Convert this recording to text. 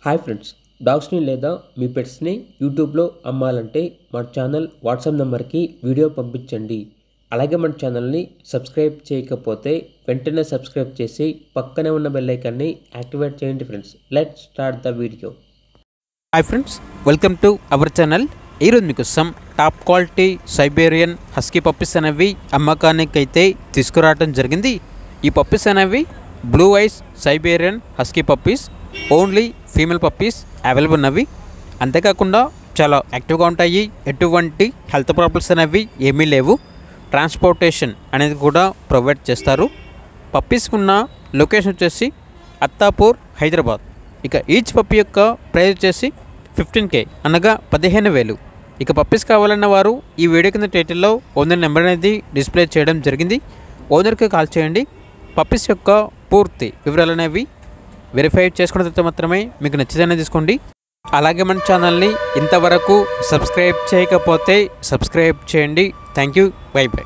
Hi friends, డాగ్స్ని లేదా మీ పెట్స్ని యూట్యూబ్లో అమ్మాలంటే మన ఛానల్ వాట్సాప్ నెంబర్కి వీడియో పంపించండి. అలాగే మన ఛానల్ని సబ్స్క్రైబ్ చేయకపోతే వెంటనే సబ్స్క్రైబ్ చేసి పక్కనే ఉన్న బెల్ ఐకాన్ని యాక్టివేట్ చేయండి friends. Let's start the video. Hi friends, welcome to our channel. ఈరోజు మీకోసం top quality Siberian husky puppies అనేవి అమ్మకానికి అయితే తీసుకురావడం జరిగింది. ఈ పప్పీస్ అనేవి blue ice Siberian husky puppies, only female puppies available ఉన్నవి. అంతేకాకుండా చాలా యాక్టివ్గా ఉంటాయి, ఎటువంటి హెల్త్ ప్రాబ్లమ్స్ అనేవి ఏమీ లేవు. ట్రాన్స్పోర్టేషన్ అనేది కూడా ప్రొవైడ్ చేస్తారు. పప్పీస్కి ఉన్న లొకేషన్ వచ్చేసి అత్తాపూర్, హైదరాబాద్. ఇక ఈచ్ పప్పీ యొక్క ప్రైస్ వచ్చేసి 15K అనగా 15,000. ఇక పప్పీస్ కావాలన్న వారు ఈ వీడియో కింద టైటిల్లో ఓనర్ నెంబర్ అనేది డిస్ప్లే చేయడం జరిగింది. ఓనర్కి కాల్ చేయండి. పప్పీస్ యొక్క పూర్తి వివరాలు అనేవి వెరిఫై చేసుకున్న తర్వాత మాత్రమే మీకు నచ్చితేనే తీసుకోండి. అలాగే మన ఛానల్ని ఇంతవరకు సబ్స్క్రైబ్ చేయకపోతే సబ్స్క్రైబ్ చేయండి. Thank you. By by.